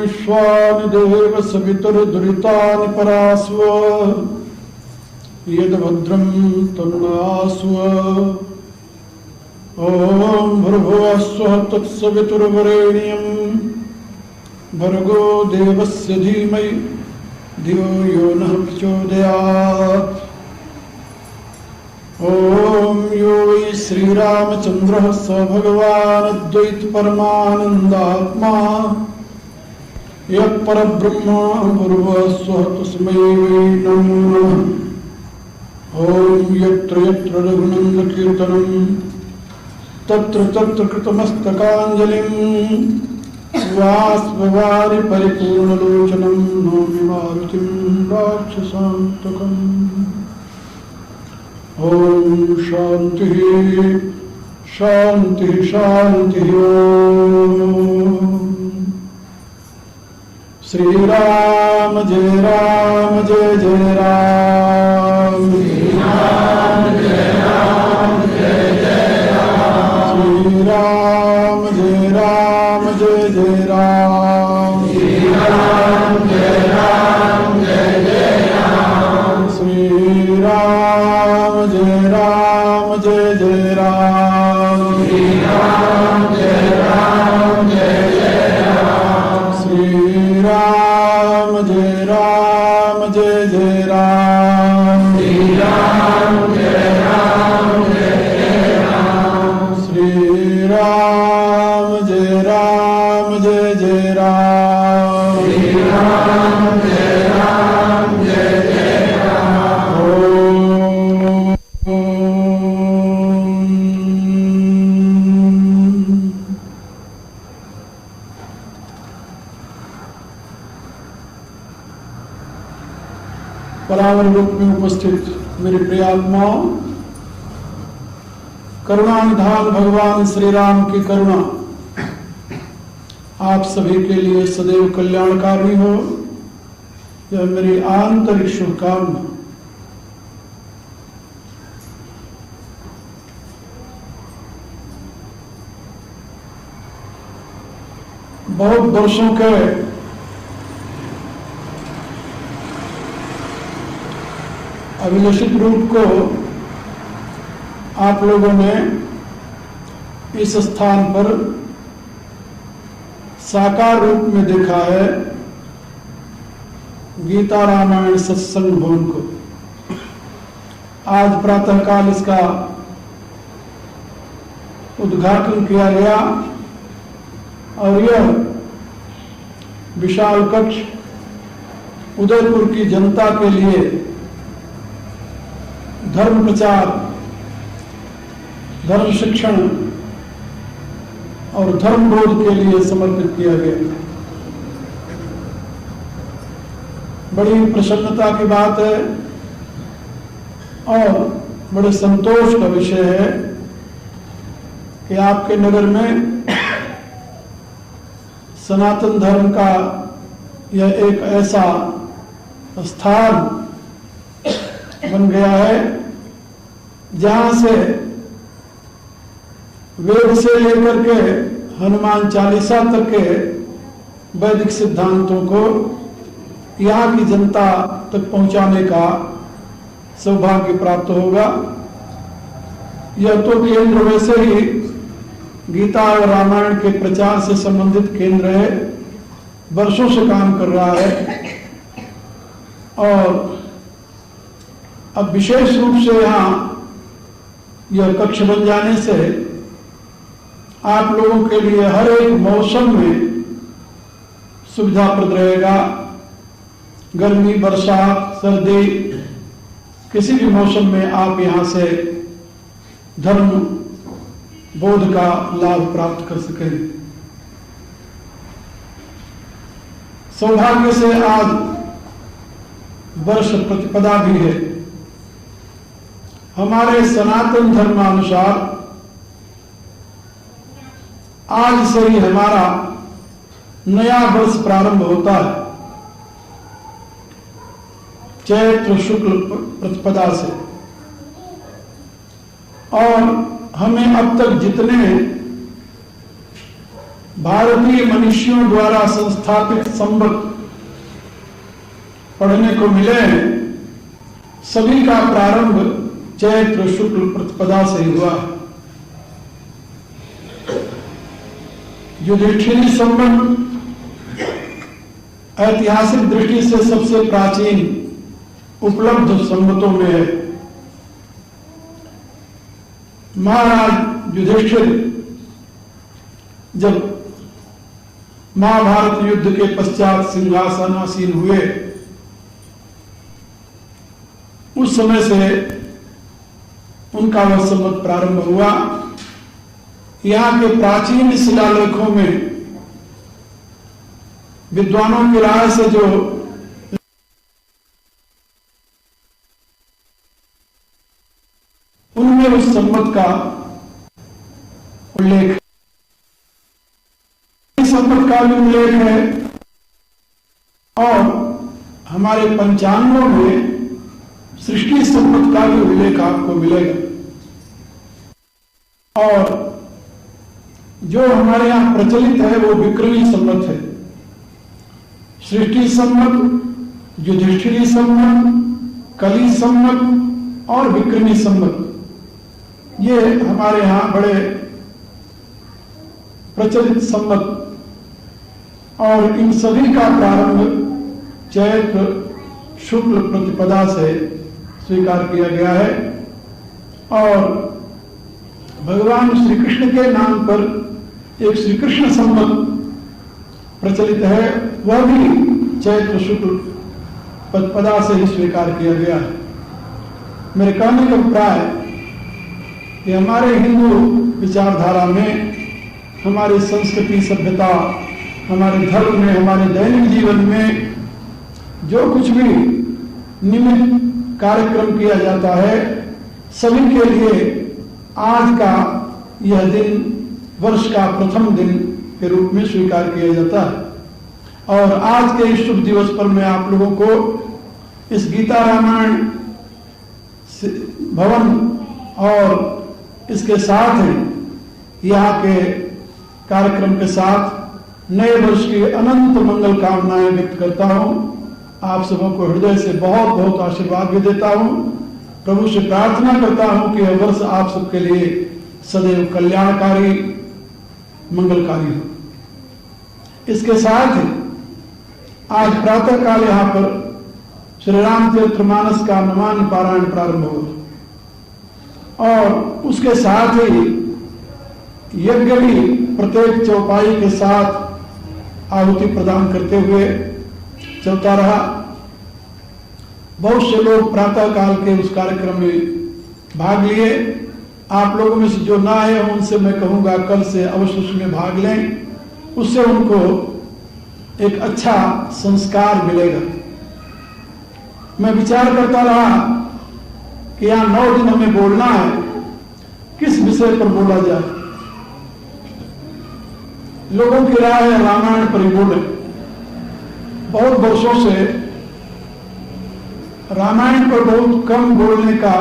विश्वानिदेव सवितुर्दुरितानि परास्व यद्भद्रं तन्नास्व। ॐ भूर्भुवः स्वः तत्सवितुर्वरेण्यं भर्गो देवस्य धीमहि धियो यो नः प्रचोदयात्। ॐ यो वै श्रीरामचन्द्रः स भगवान् अद्वैतपरमानन्दात्मा यत्परब्रह्म भूर्भुवः स्वः तस्मै वै नमो नमः। ॐ यत्र यत्र रघुनन्दकीर्तनं तत्र तत्र कृतमस्तकाञ्जलिं वाष्पवारि परिपूर्णलोचनं नौमि मारुतिं राक्षसान्तकम्। ॐ शान्तिः शान्तिः शान्तिः। श्री राम जय जय राम। श्री राम जय जय राम। श्री राम जय जय राम। श्री राम जय जय राम। श्री राम जय जय राम। श्री राम जय जय राम। श्री राम जय जय राम। श्री राम जय जय राम। श्री राम जय जय राम। श्री राम जय जय राम। परावर रूप में उपस्थित मेरे प्रिय आत्माओं, करुणा निधान भगवान श्री राम की करुणा आप सभी के लिए सदैव कल्याणकारी हो, यह मेरी आंतरिक शुभकामना। बहुत वर्षों के अभिलषित रूप को आप लोगों ने इस स्थान पर साकार रूप में देखा है, गीता रामायण सत्संग भवन को। आज प्रातःकाल इसका उद्घाटन किया गया और यह विशाल कक्ष उदयपुर की जनता के लिए धर्म प्रचार, धर्म शिक्षण और धर्म बोध के लिए समर्पित किया गया। बड़ी प्रसन्नता की बात है और बड़े संतोष का विषय है कि आपके नगर में सनातन धर्म का यह एक ऐसा स्थान बन गया है जहां से वेद से लेकर के हनुमान चालीसा तक के वैदिक सिद्धांतों को यहाँ की जनता तक पहुंचाने का सौभाग्य प्राप्त होगा। यह तो केंद्र वैसे ही गीता और रामायण के प्रचार से संबंधित केंद्र है, वर्षों से काम कर रहा है और अब विशेष रूप से यहाँ यह कक्ष बन जाने से आप लोगों के लिए हर एक मौसम में सुविधाप्रद रहेगा। गर्मी, बरसात, सर्दी, किसी भी मौसम में आप यहाँ से धर्म बोध का लाभ प्राप्त कर सकेंगे। सौभाग्य से आज वर्ष प्रतिपदा भी है। हमारे सनातन धर्मानुसार आज से ही हमारा नया वर्ष प्रारंभ होता है, चैत्र शुक्ल प्रतिपदा से। और हमें अब तक जितने भारतीय मनुष्यों द्वारा संस्थापित संवत पढ़ने को मिले हैं, सभी का प्रारंभ चैत्र शुक्ल प्रतिपदा से हुआ। युधिष्ठिरी संवत ऐतिहासिक दृष्टि से सबसे प्राचीन उपलब्ध संवतों में है। महाराज युधिष्ठिर जब महाभारत युद्ध के पश्चात सिंहासनासीन हुए, उस समय से उनका वह संवत प्रारंभ हुआ। यहां के प्राचीन शिलालेखों में विद्वानों की राय से जो उनमें उस संवत का उल्लेख, इस संवत का भी उल्लेख है। और हमारे पंचांगों में सृष्टि संवत का भी उल्लेख आपको मिलेगा। और जो हमारे यहां प्रचलित है वो विक्रमी संवत है। सृष्टि संवत, युधिष्ठिरी संवत, कली संवत और विक्रमी संवत, ये हमारे यहां बड़े प्रचलित संवत। और इन सभी का प्रारंभ चैत्र शुक्ल प्रतिपदा से स्वीकार किया गया है। और भगवान श्री कृष्ण के नाम पर एक श्री कृष्ण संवत प्रचलित है, वह भी चैत्र शुक्ल प्रतिपदा से ही स्वीकार किया गया है। मेरे कहने का अभिप्राय कि हमारे हिंदू विचारधारा में, हमारी संस्कृति सभ्यता, हमारे धर्म में, हमारे दैनिक जीवन में जो कुछ भी निमित्त कार्यक्रम किया जाता है, सभी के लिए आज का यह दिन वर्ष का प्रथम दिन के रूप में स्वीकार किया जाता है। और आज के इस शुभ दिवस पर मैं आप लोगों को इस गीता रामायण भवन और इसके साथ ही यहाँ के कार्यक्रम के साथ नए वर्ष की अनंत मंगल कामनाएं व्यक्त करता हूं। आप सबों को हृदय से बहुत बहुत आशीर्वाद भी देता हूं। प्रभु से प्रार्थना करता हूं कि यह वर्ष आप सबके लिए सदैव कल्याणकारी, मंगलकारी हो। इसके साथ ही आज प्रातः काल यहां पर श्री रामचरितमानस का नवान पारायण प्रारंभ हुआ और उसके साथ ही यज्ञ भी प्रत्येक चौपाई के साथ आहुति प्रदान करते हुए चलता रहा। बहुत से लोग प्रातः काल के उस कार्यक्रम में भाग लिए। आप लोगों में से जो ना आए उनसे मैं कहूंगा कल से अवश्य उसमें भाग लें, उससे उनको एक अच्छा संस्कार मिलेगा। मैं विचार करता रहा कि यहां 9 दिन हमें बोलना है, किस विषय पर बोला जाए। लोगों की राय है रामायण पर ही बोले। बहुत वर्षों से रामायण पर बहुत कम बोलने का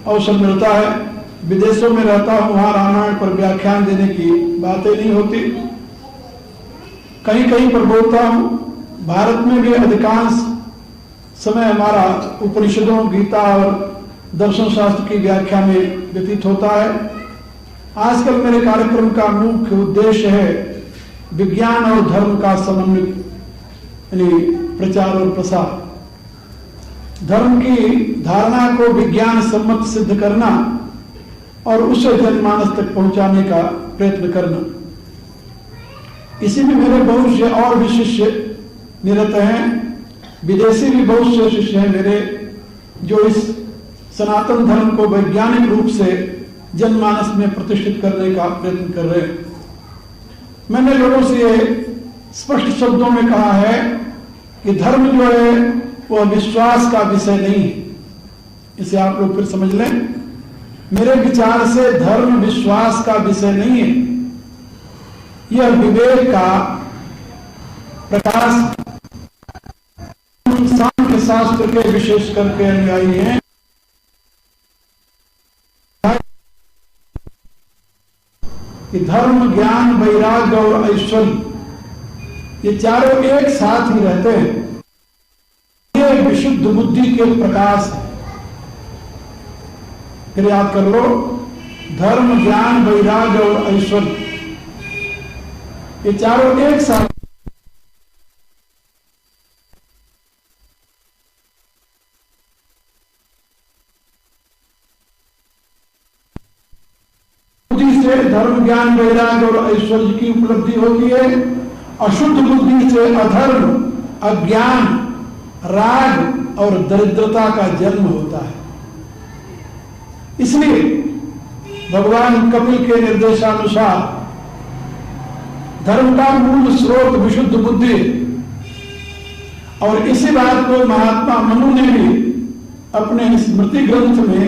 अवसर मिलता है। विदेशों में रहता हूं, वहां रामायण पर व्याख्यान देने की बातें नहीं होती। कहीं कहीं पर बोलता हूं। भारत में भी अधिकांश समय हमारा उपनिषदों, गीता और दर्शन शास्त्र की व्याख्या में व्यतीत होता है। आजकल मेरे कार्यक्रम का मुख्य उद्देश्य है विज्ञान और धर्म का समन्वित यानी प्रचार और प्रसार। धर्म की धारणा को विज्ञान सम्मत सिद्ध करना और उसे जनमानस तक पहुंचाने का प्रयत्न करना। इसी में मेरे बहुत से और भी शिष्य निरत हैं। विदेशी भी बहुत से शिष्य हैं मेरे, जो इस सनातन धर्म को वैज्ञानिक रूप से जनमानस में प्रतिष्ठित करने का प्रयत्न कर रहे हैं। मैंने लोगों से ये स्पष्ट शब्दों में कहा है कि धर्म जो है वह विश्वास का विषय नहीं है। इसे आप लोग फिर समझ लें। मेरे विचार से धर्म विश्वास का विषय नहीं है, यह विवेक का प्रकाश। सांख्य शास्त्र के विशेष करके अनुयायी हैं। कि धर्म, ज्ञान, वैराग्य और ऐश्वर्य ये चारों एक साथ ही रहते हैं। ये विशुद्ध बुद्धि के प्रकाश है। फिर याद कर लो, धर्म, ज्ञान, वैराग्य और ऐश्वर्य ये चारों एक साथ। बुद्धि से धर्म, ज्ञान, वैराग्य और ऐश्वर्य की उपलब्धि होती है। अशुद्ध बुद्धि से अधर्म, अज्ञान, राग और दरिद्रता का जन्म होता है। इसलिए भगवान कपिल के निर्देशानुसार धर्म का मूल स्रोत विशुद्ध बुद्धि, और इसी बात को महात्मा मनु ने भी अपने स्मृति ग्रंथ में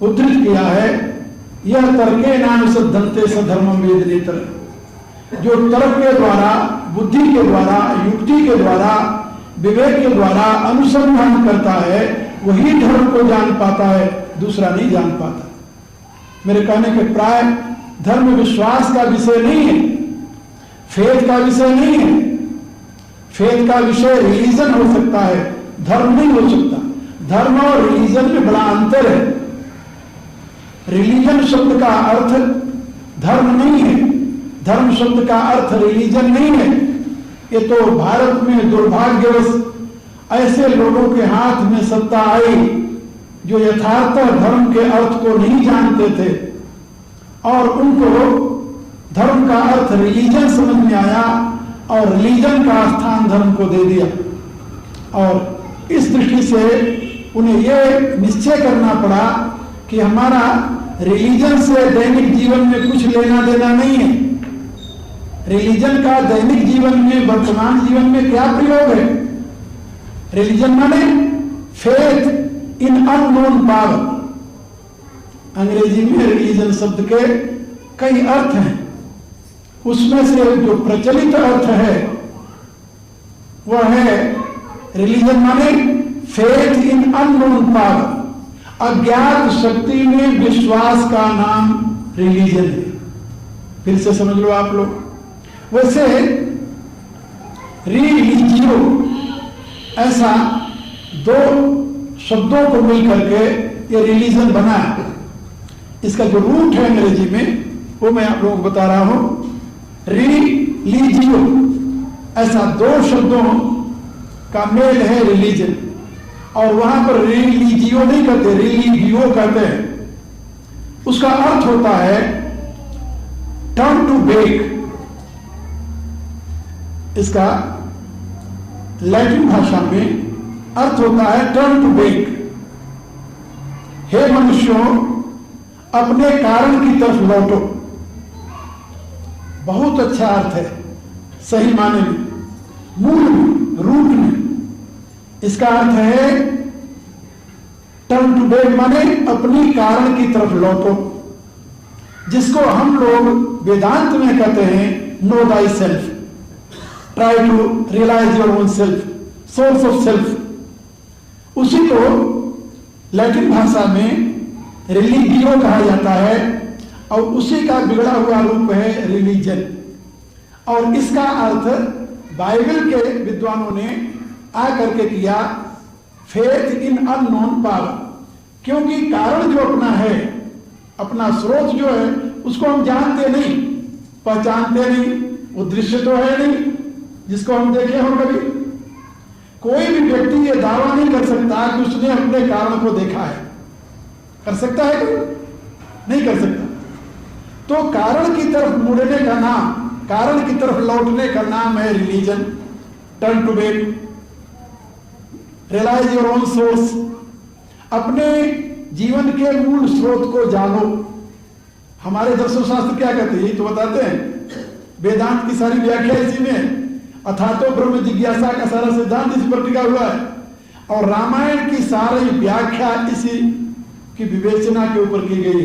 उद्धृत किया है। यह तर्के नाम सिद्धंते सधर्मम वेदनेतर। जो तर्क के द्वारा, बुद्धि के द्वारा, युक्ति के द्वारा, विवेक के द्वारा अनुसंधान करता है, वही धर्म को जान पाता है, दूसरा नहीं जान पाता। मेरे कहने के प्राय धर्म विश्वास का विषय नहीं है, फेथ का विषय नहीं है। फेथ का विषय रिलीजन हो सकता है, धर्म नहीं हो सकता। धर्म और रिलीजन में बड़ा अंतर है। रिलीजन शब्द का अर्थ धर्म नहीं है, धर्म शब्द का अर्थ रिलीजन नहीं है। ये तो भारत में दुर्भाग्यवश ऐसे लोगों के हाथ में सत्ता आई जो यथार्थ धर्म के अर्थ को नहीं जानते थे, और उनको धर्म का अर्थ रिलीजन समझ में आया और रिलीजन का स्थान धर्म को दे दिया। और इस दृष्टि से उन्हें यह निश्चय करना पड़ा कि हमारा रिलीजन से दैनिक जीवन में कुछ लेना देना नहीं है। रिलीजन का दैनिक जीवन में, वर्तमान जीवन में क्या प्रयोग है? रिलीजन माने फेथ इन अननोन पावर। अंग्रेजी में रिलीजन शब्द के कई अर्थ हैं, उसमें से जो प्रचलित अर्थ है वह है रिलीजन माने फेथ इन अननोन पावर। अज्ञात शक्ति में विश्वास का नाम रिलीजन है। फिर से समझ लो आप लोग। वैसे रिलीजियो ऐसा दो शब्दों को मिलकर के ये रिलीजन बना है। इसका जो रूट है अंग्रेजी में वो मैं आप लोगों को बता रहा हूं। रिलीजियो ऐसा दो शब्दों का मेल है रिलीजन, और वहां पर रिलीजियो नहीं कहते, रिलीजियो कहते हैं। उसका अर्थ होता है टर्न टू बेक। इसका लैटिन भाषा में अर्थ होता है टर्न टू बेक। हे मनुष्यों, अपने कारण की तरफ लौटो। बहुत अच्छा अर्थ है सही माने में, मूल में, रूट में। इसका अर्थ है टर्न टू बेक माने अपनी कारण की तरफ लौटो, जिसको हम लोग वेदांत में कहते हैं know thy self, try to realize your own self, source of self. उसी को लैटिन भाषा में रिलीजियो कहा जाता है, और उसी का बिगड़ा हुआ रूप है रिलीजन। और इसका अर्थ बाइबल के विद्वानों ने आकर के किया फेथ इन अननोन पावर। क्योंकि कारण जो अपना है, अपना स्रोत जो है, उसको हम जानते नहीं, पहचानते नहीं। वो दृश्य तो है नहीं जिसको हम देखे हो कभी। कोई भी व्यक्ति ये दावा नहीं कर सकता कि उसने अपने कारण को देखा है। कर सकता है कोई? नहीं कर सकता। तो कारण की तरफ मुड़ने का नाम, कारण की तरफ लौटने का नाम है religion. Turn to back, realize your own source. अपने जीवन के मूल स्रोत को जानो। हमारे दर्शन शास्त्र क्या कहते हैं, ये तो बताते हैं। वेदांत की सारी व्याख्या इसी में। अथा तो ब्रह्म जिज्ञासा का सारा सिद्धांत इस पर टिका हुआ है। और रामायण की सारी व्याख्या इसी की विवेचना के ऊपर की गई।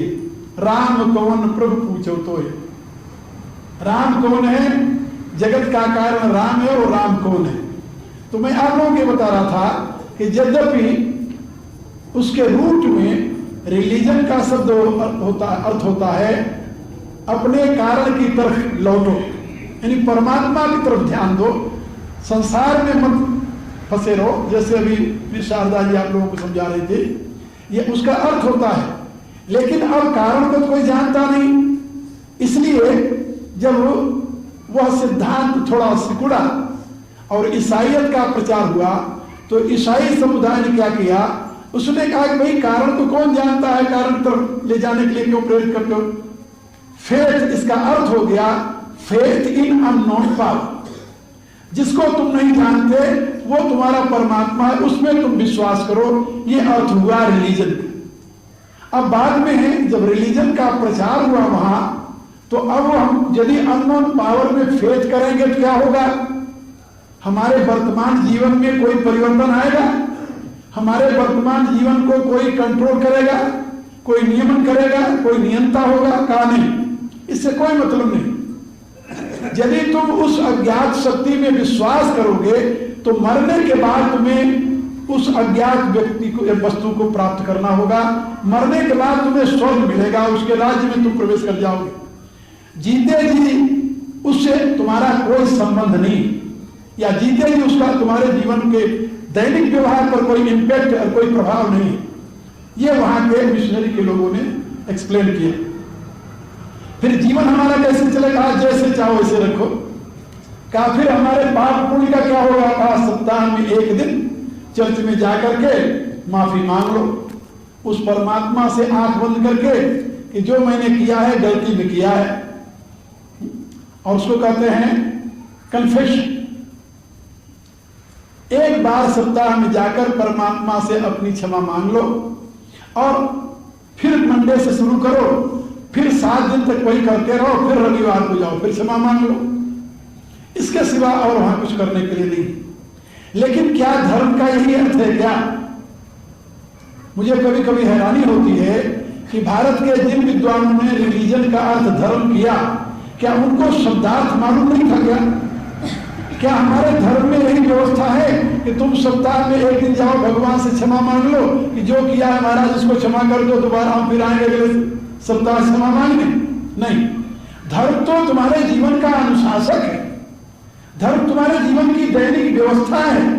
राम कौन प्रभु पूछो तो है, राम कौन है, जगत का कारण राम है और राम कौन है। तो मैं आप लोगों को बता रहा था कि यद्यपि उसके रूट में रिलीजन का शब्द अर्थ होता है अपने कारण की तरफ लौटो, यानी परमात्मा की तरफ ध्यान दो, संसार में मत फंसे रहो। जैसे अभी शारदा जी आप लोगों को समझा रहे थे, ये उसका अर्थ होता है। लेकिन अब कारण को तो कोई जानता नहीं, इसलिए जब वह सिद्धांत थोड़ा सिकुड़ा और ईसाईयत का प्रचार हुआ तो ईसाई समुदाय ने क्या किया, उसने कहा कि भाई कारण को कौन जानता है, कारण तरफ ले जाने के लिए क्यों प्रेरित करते हो। फेथ इसका अर्थ हो गया फेथ इन अननोन पावर, जिसको तुम नहीं जानते वो तुम्हारा परमात्मा है, उसमें तुम विश्वास करो। ये अर्थ हुआ रिलीजन। अब बाद में जब रिलीजन का प्रचार हुआ वहां, तो अब हम यदि अननोन पावर में फेथ करेंगे तो क्या होगा, हमारे वर्तमान जीवन में कोई परिवर्तन आएगा, हमारे वर्तमान जीवन को कोई कंट्रोल करेगा, कोई नियमन करेगा, कोई नियंता होगा, कहा नहीं, इससे कोई मतलब नहीं। यदि तुम उस अज्ञात शक्ति में विश्वास करोगे तो मरने के बाद तुम्हें उस अज्ञात व्यक्ति को या वस्तु को प्राप्त करना होगा, मरने के बाद तुम्हें स्वर्ग मिलेगा, उसके राज्य में तुम प्रवेश कर जाओगे। जीते जी उससे तुम्हारा कोई संबंध नहीं, या जीते जी उसका तुम्हारे जीवन के दैनिक व्यवहार पर कोई इंपैक्ट और कोई प्रभाव नहीं। ये वहां के मिशनरी के लोगों ने एक्सप्लेन किया। फिर जीवन हमारा कैसे चलेगा, जैसे चाहो वैसे रखो। कहा फिर हमारे पाप पुण्य का क्या होगा, कहा सप्ताह में एक दिन चर्च में जाकर के माफी मांग लो, उस परमात्मा से आंख बंद करके कि जो मैंने किया है गलती में किया है, और उसको कहते हैं कन्फेशन। एक बार सप्ताह में जाकर परमात्मा से अपनी क्षमा मांग लो और फिर मंडे से शुरू करो, फिर 7 दिन तक वही करते रहो, फिर रविवार को जाओ फिर क्षमा मांग लो। इसके सिवा और वहां कुछ करने के लिए नहीं। लेकिन क्या धर्म का यही अर्थ है क्या? मुझे कभी कभी हैरानी होती है कि भारत के जिन विद्वानों ने रिलीजन का अर्थ धर्म किया, क्या उनको शब्दार्थ मालूम नहीं था क्या? क्या हमारे धर्म में यही व्यवस्था है कि तुम सप्ताह में एक दिन जाओ भगवान से क्षमा मांग लो कि जो किया है महाराज इसको क्षमा कर दो, दोबारा हम फिर आएंगे अगले सप्ताह क्षमा मांगने? नहीं, धर्म तो तुम्हारे जीवन का अनुशासक है, धर्म तुम्हारे जीवन की दैनिक व्यवस्था है।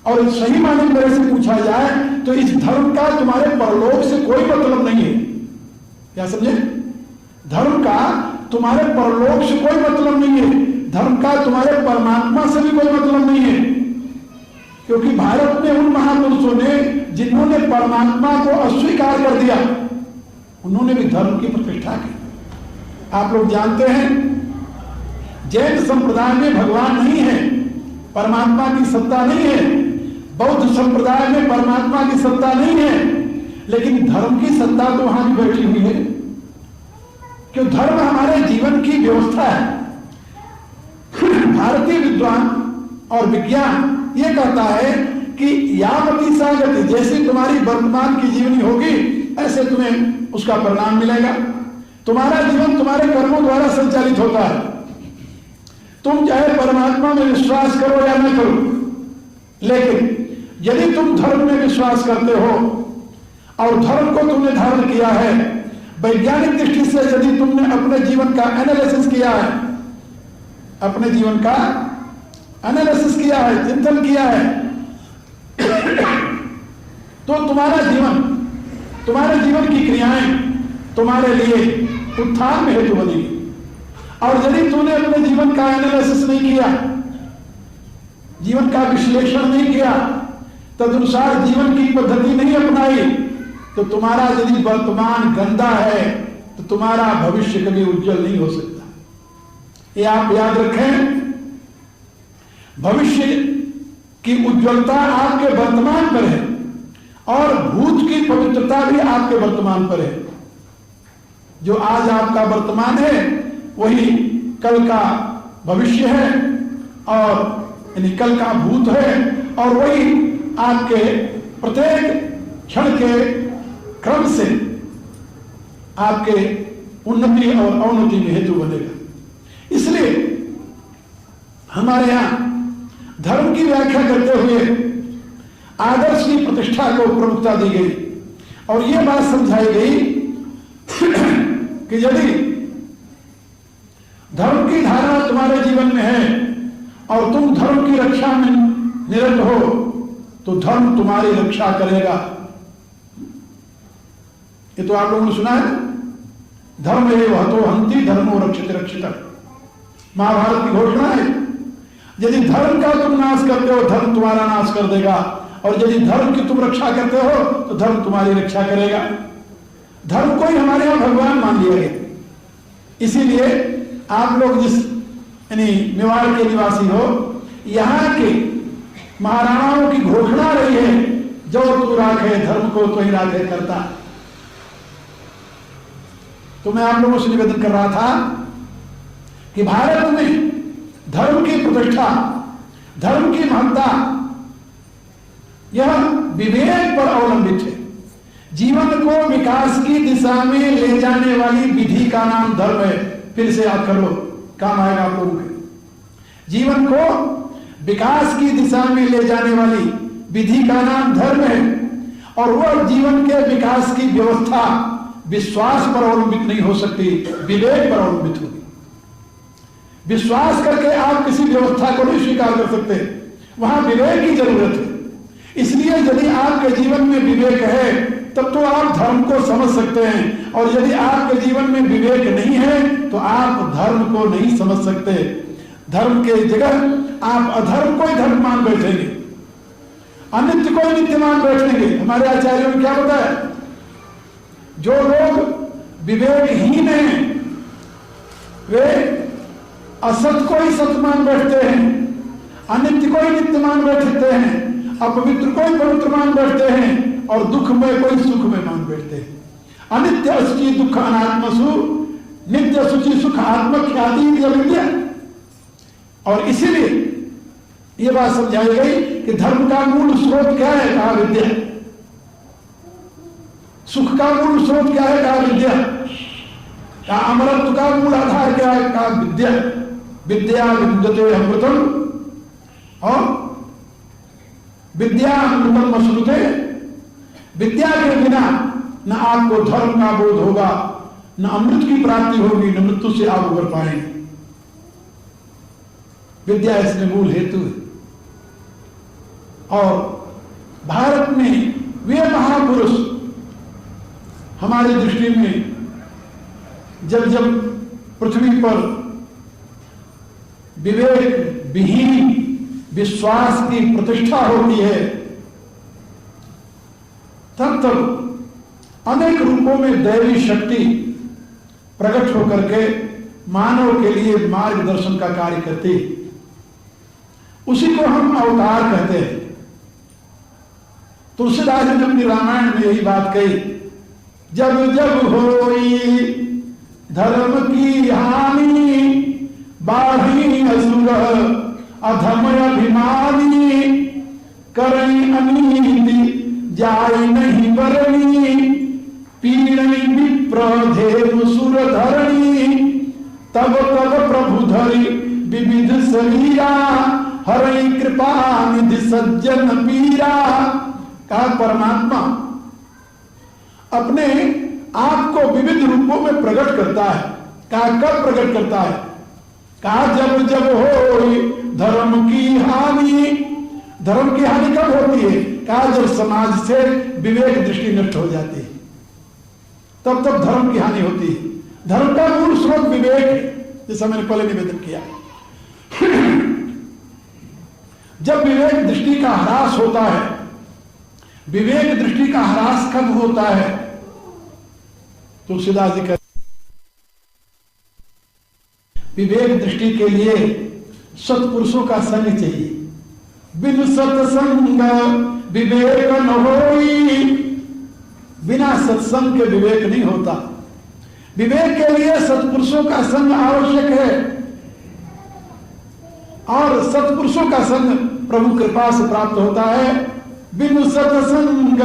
और सही माने मेरे से पूछा जाए तो इस धर्म का तुम्हारे परलोक से कोई मतलब नहीं है। क्या समझे? धर्म का तुम्हारे परलोक से कोई मतलब नहीं है, धर्म का तुम्हारे परमात्मा से भी कोई मतलब नहीं है। क्योंकि भारत में उन महापुरुषों ने जिन्होंने परमात्मा को अस्वीकार कर दिया, उन्होंने भी धर्म की प्रतिष्ठा की। आप लोग जानते हैं जैन संप्रदाय में भगवान नहीं है, परमात्मा की सत्ता नहीं है, बौद्ध संप्रदाय में परमात्मा की सत्ता नहीं है, लेकिन धर्म की सत्ता तो वहां भी बैठी हुई है। क्यों? धर्म हमारे जीवन की व्यवस्था है। भारतीय विद्वान और विज्ञान ये कहता है कि यावती सागति, जैसी तुम्हारी वर्तमान की जीवनी होगी ऐसे तुम्हें उसका परिणाम मिलेगा। तुम्हारा जीवन तुम्हारे कर्मों द्वारा संचालित होता है। तुम चाहे परमात्मा में विश्वास करो या न करो, लेकिन यदि तुम धर्म में विश्वास करते हो और धर्म को तुमने धारण किया है, वैज्ञानिक दृष्टि से यदि तुमने अपने जीवन का एनालिसिस किया है, अपने जीवन का एनालिसिस किया है, चिंतन किया है, तो तुम्हारा जीवन, तुम्हारे जीवन की क्रियाएं तुम्हारे लिए उत्थान में हेतु बनेगी। और यदि तूने अपने जीवन का एनालिसिस नहीं किया, जीवन का विश्लेषण नहीं किया, तदनुसार जीवन की पद्धति नहीं अपनाई, तो तुम्हारा यदि वर्तमान गंदा है तो तुम्हारा भविष्य कभी उज्जवल नहीं हो सकता। ये आप याद रखें, भविष्य की उज्ज्वलता आपके वर्तमान पर है और भूत की पवित्रता भी आपके वर्तमान पर है। जो आज आपका वर्तमान है वही कल का भविष्य है और यानी कल का भूत है, और वही आपके प्रत्येक क्षण के क्रम से आपके उन्नति और अवनति में हेतु बनेगा। इसलिए हमारे यहां धर्म की व्याख्या करते हुए आदर्श की प्रतिष्ठा को प्रमुखता दी गई और यह बात समझाई गई कि यदि धर्म की धारणा तुम्हारे जीवन में है और तुम धर्म की रक्षा में निरत हो तो धर्म तुम्हारी रक्षा करेगा। ये तो आप लोगों ने सुना है, धर्म एव हतो हंति धर्मो रक्षित रक्षित, महाभारत की घोषणा है। यदि धर्म का तुम नाश करते हो धर्म तुम्हारा नाश कर देगा, और यदि धर्म की तुम रक्षा करते हो तो धर्म तुम्हारी रक्षा करेगा। धर्म को ही हमारे यहां भगवान मान लिया गया। इसीलिए आप लोग जिस यानी मेवाड़ के निवासी हो, यहां के महाराणाओं की घोषणा रही है, जो तू राखे धर्म को तो ही राखे करता। तो मैं आप लोगों से निवेदन कर रहा था कि भारत में धर्म की प्रतिष्ठा, धर्म की महत्ता, यह विवेक पर अवलंबित है। जीवन को विकास की दिशा में ले जाने वाली विधि का नाम धर्म है। फिर से याद कर लो, काम आएगा आप लोगों के। जीवन को विकास की दिशा में ले जाने वाली विधि का नाम धर्म है, और वह जीवन के विकास की व्यवस्था विश्वास पर अवलंबित नहीं हो सकती, विवेक पर अवलंबित होगी। विश्वास करके आप किसी व्यवस्था को नहीं स्वीकार कर सकते, वहां विवेक की जरूरत है। इसलिए यदि आपके जीवन में विवेक है तब तो आप धर्म को समझ सकते हैं, और यदि आपके जीवन में विवेक नहीं है तो आप धर्म को नहीं समझ सकते। धर्म के जगह आप अधर्म को ही धर्म मान बैठेंगे, अनित्य को ही नित्य मान बैठेंगे। हमारे आचार्यों ने क्या बताया, जो लोग विवेकहीन हैं वे असत को ही सत्य मान बैठते हैं, अनित्य को ही नित्य मान बैठते हैं, अपवित्र को ही पवित्र मान बैठते हैं, और दुख में कोई सुख में मान बैठते हैं। अनित्य असुचि दुख अनात्मसु, नित्य सुचि सुख आत्मख्याति विद्या। और इसीलिए यह बात समझाई गई कि धर्म का मूल स्रोत क्या है, कहा विद्या। सुख का मूल स्रोत क्या है, कहा विद्या। कहा अमरत्व का मूल आधार क्या है, कहा विद्या। विद्या विद्यते अमृतम, और विद्या अमृतम अश्नुते। विद्या के बिना न आपको धर्म का बोध होगा, न अमृत की प्राप्ति होगी, न मृत्यु से आप उबर पाएंगे। विद्या इसमें मूल हेतु है। और भारत में वे महापुरुष हमारी दृष्टि में जब जब पृथ्वी पर विवेक विहीन विश्वास की प्रतिष्ठा होती है, तब तब अनेक रूपों में दैवी शक्ति प्रकट होकर के मानव के लिए मार्गदर्शन का कार्य करती है। उसी को हम अवतार कहते हैं। तुलसीदास ने अपनी रामायण में यही बात कही, जब जब होई धर्म की हानि, बाढ़ी असुर अधम अभिमानी, करई अनीति जाय नहीं बरनी, पीड़ई विप्रधेनु सुर धरणी, तब तब प्रभु धरि विविध शरीरा, हरई कृपा निधि सज्जन पीरा। कहा परमात्मा अपने आप को विविध रूपों में प्रकट करता है। कहा कब प्रकट करता है, कहा जब जब हो धर्म की हानि। धर्म की हानि कब होती है, कहा जब समाज से विवेक दृष्टि नष्ट हो जाती है, तब तब धर्म की हानि होती है। धर्म का मूल स्रोत विवेक है, जैसा मैंने पहले निवेदन किया। जब विवेक दृष्टि का ह्रास होता है, विवेक दृष्टि का ह्रास कब होता है, तुलसीदास जी कहते विवेक दृष्टि के लिए सत्पुरुषों का संग चाहिए। बिन सत्संग विवेक न होई, बिना सत्संग के विवेक नहीं होता। विवेक के लिए सत्पुरुषों का संग आवश्यक है, और और सत्पुरुषों का संग प्रभु कृपा से प्राप्त होता है। बिनु सत्संग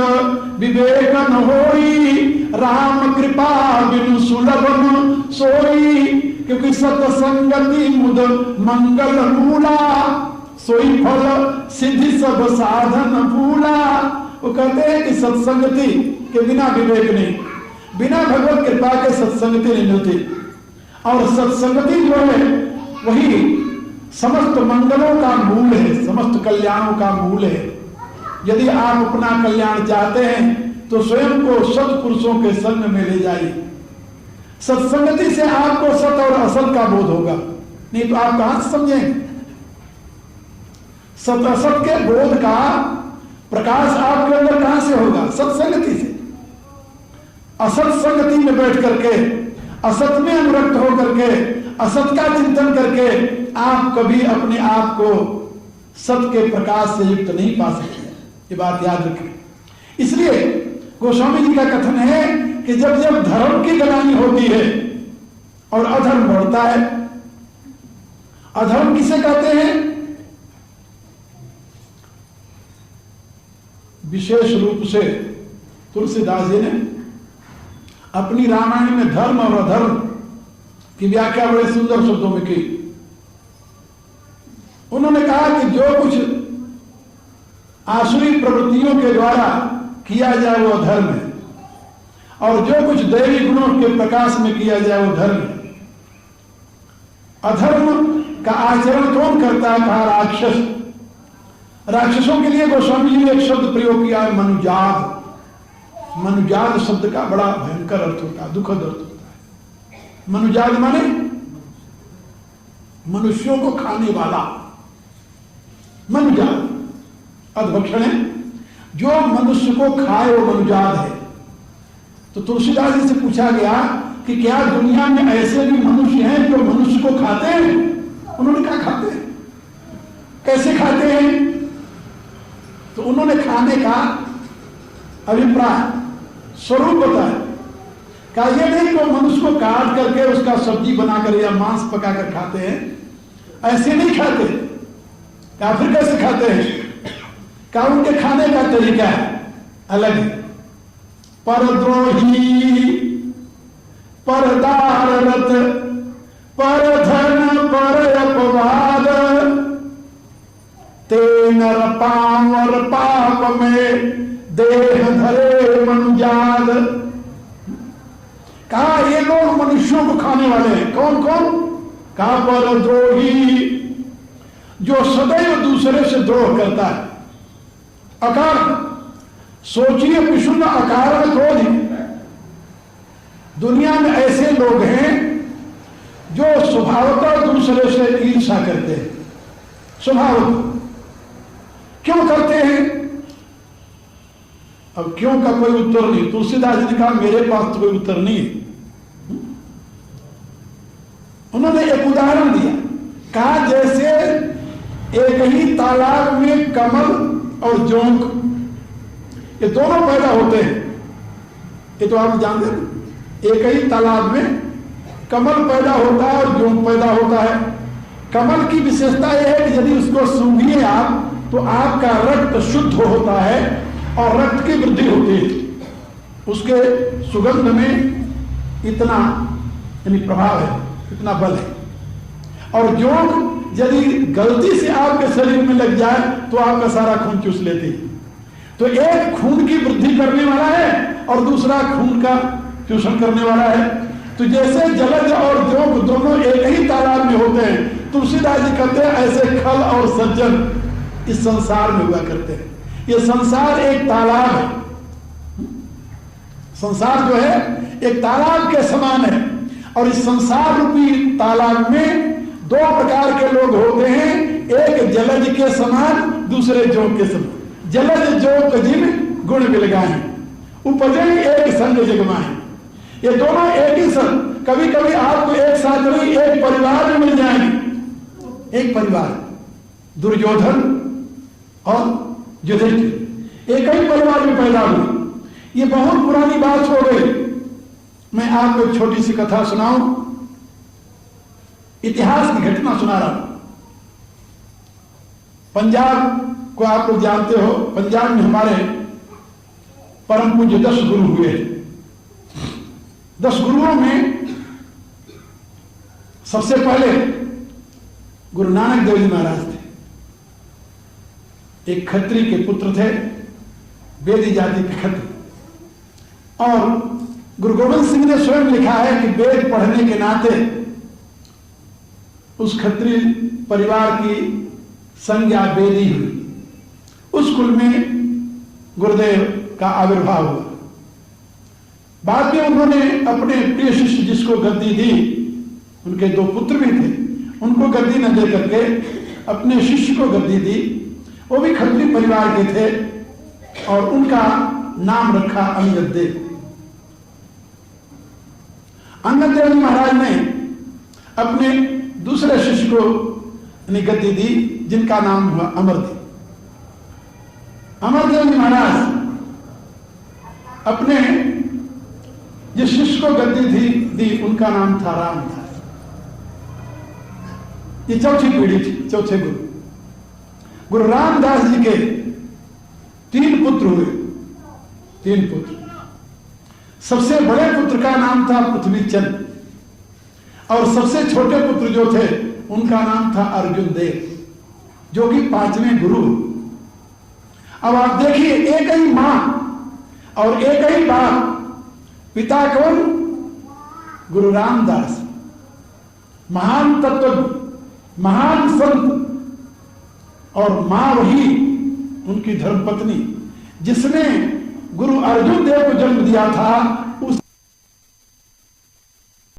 विवेक न होई, राम कृपा बिनु सुलभ न सोई। क्योंकि सत्संगति मुद मंगल मूला, सोई फल सिद्धि सब साधन भूला। वो कहते हैं कि सत्संगति के बिना विवेक नहीं, बिना भगवत कृपा के सत्संगति नहीं मिलती। और सत्संगति जो है वही समस्त मंगलों का मूल है, समस्त कल्याणों का मूल है। यदि आप अपना कल्याण चाहते हैं तो स्वयं को सत्पुरुषों के संग में ले जाइए। सत्संगति से आपको सत और असत का बोध होगा, नहीं तो आप कहां से समझेंगे। सत असत के बोध का प्रकाश आपके अंदर कहां से होगा? सत्संगति से। असत संगति में बैठ करके, असत में अनुरक्त होकर के, असत का चिंतन करके आप कभी अपने आप को सत के प्रकाश से युक्त नहीं पा सकते। ये बात याद रखें। इसलिए गोस्वामी जी का कथन है कि जब जब धर्म की गलानी होती है और अधर्म बढ़ता है, अधर्म किसे कहते हैं? विशेष रूप से तुलसीदास जी ने अपनी रामायण में धर्म और अधर्म की व्याख्या बड़े सुंदर शब्दों में की। उन्होंने कहा कि जो कुछ आसुरी प्रवृत्तियों के द्वारा किया जाए वो धर्म है, और जो कुछ दैवी गुणों के प्रकाश में किया जाए वो धर्म है। अधर्म का आचरण कौन करता है? कहा राक्षस। राक्षसों के लिए गोस्वामी जी ने एक शब्द प्रयोग किया है, मनुजाद। मनुजाद शब्द का बड़ा भयंकर अर्थ होता है, दुखद अर्थ होता है। मनुजाद माने मनुष्यों को खाने वाला, मनुजाद अधभक्षण है। जो मनुष्य को खाए वो मनुजाद है। तो तुलसीदास जी से पूछा गया कि क्या दुनिया में ऐसे भी मनुष्य हैं जो मनुष्य को खाते हैं? उन्होंने कहा खाते हैं। कैसे खाते हैं? तो उन्होंने खाने का अभिप्राय स्वरूप बताया। कहा यह नहीं कि मनुष्य को काट करके उसका सब्जी बनाकर या मांस पकाकर खाते हैं, ऐसे नहीं खाते। कहा फिर कैसे खाते हैं? कहा उनके खाने का तरीका है अलग है। परद्रोही परदार रत पर धन पर अपवाद, ते नर पावर पाप में देह धरे मनुजाद। कहा ये लोग मनुष्यों को खाने वाले हैं। कौन कौन? कहा परद्रोही, जो सदैव दूसरे से द्रोह करता है। अकार, सोचिए विशुद्ध अकार क्रोध। दुनिया में ऐसे लोग हैं जो स्वभावतः दूसरे से ईर्ष्या करते हैं। स्वभावतः क्यों करते हैं? अब क्यों का कोई उत्तर नहीं। तुलसीदास जी ने कहा मेरे पास तो कोई उत्तर नहीं है। उन्होंने एक उदाहरण दिया। कहा जैसे एक ही तालाब में कमल और जोंक, ये दोनों पैदा होते हैं। ये तो आप जानते हैं, एक ही तालाब में कमल पैदा होता है और जोंक पैदा होता है। कमल की विशेषता यह है कि यदि उसको सूंघिए आप तो आपका रक्त शुद्ध होता है और रक्त की वृद्धि होती है। उसके सुगंध में इतना यानी प्रभाव है, इतना बल है। और जोंक यदि गलती से आपके शरीर में लग जाए तो आपका सारा खून चूस लेती है। तो एक खून की वृद्धि करने वाला है और दूसरा खून का चूषण करने वाला है। तो जैसे जलज और जोंक दोनों एक ही तालाब में होते हैं, तुलसीदास जी कहते हैं ऐसे खल और सज्जन इस संसार में हुआ करते हैं। ये संसार एक तालाब है। संसार जो है एक तालाब के समान है, और इस संसार रूपी तालाब में दो प्रकार के लोग होते हैं। एक जलज के समान, दूसरे जोंक के समान। जलज जोंक जिन गुण मिलगाएं, उपजे एक संग जगमाएं। ये दोनों एक ही संग, कभी कभी आपको एक साथ नहीं एक परिवार में मिल जाएंगे। एक परिवार, दुर्योधन और युधिष्ठिर एक ही परिवार में पैदा हुए। ये बहुत पुरानी बात हो गई। मैं आपको एक छोटी सी कथा सुनाऊं, इतिहास की घटना सुना रहा हूं। पंजाब को आप लोग जानते हो, पंजाब में हमारे परम पूज्य 10 गुरु हुए। 10 गुरुओं में सबसे पहले गुरु नानक देव जी महाराज थे। एक खत्री के पुत्र थे, वेदी जाति के खत्री। और गुरु गोविंद सिंह ने स्वयं लिखा है कि वेद पढ़ने के नाते उस खत्री परिवार की संज्ञा वेदी हुई। उस कुल में गुरुदेव का आविर्भाव हुआ। बाद में उन्होंने अपने प्रिय शिष्य जिसको गद्दी दी, उनके 2 पुत्र भी थे, उनको गद्दी न दे करके अपने शिष्य को गद्दी दी। वो भी खत्री परिवार के थे और उनका नाम रखा अंगद देव। अंगद देव महाराज ने अपने दूसरे शिष्य को गद्दी दी, जिनका नाम हुआ अमरदेव। अमरदेव जी महाराज अपने जिस शिष्य को गद्दी दी उनका नाम था रामदास। ये चौथी पीढ़ी थी, चौथे गुरु। गुरु रामदास जी के 3 पुत्र हुए, 3 पुत्र। सबसे बड़े पुत्र का नाम था पृथ्वीचंद और सबसे छोटे पुत्र जो थे उनका नाम था अर्जुन देव, जो कि 5वें गुरु। अब आप देखिए, एक ही मां और एक ही बाप, पिता कौन? गुरु रामदास, महान तत्वज्ञ, महान संत, और मां वही उनकी धर्मपत्नी जिसने गुरु अर्जुन देव को जन्म दिया था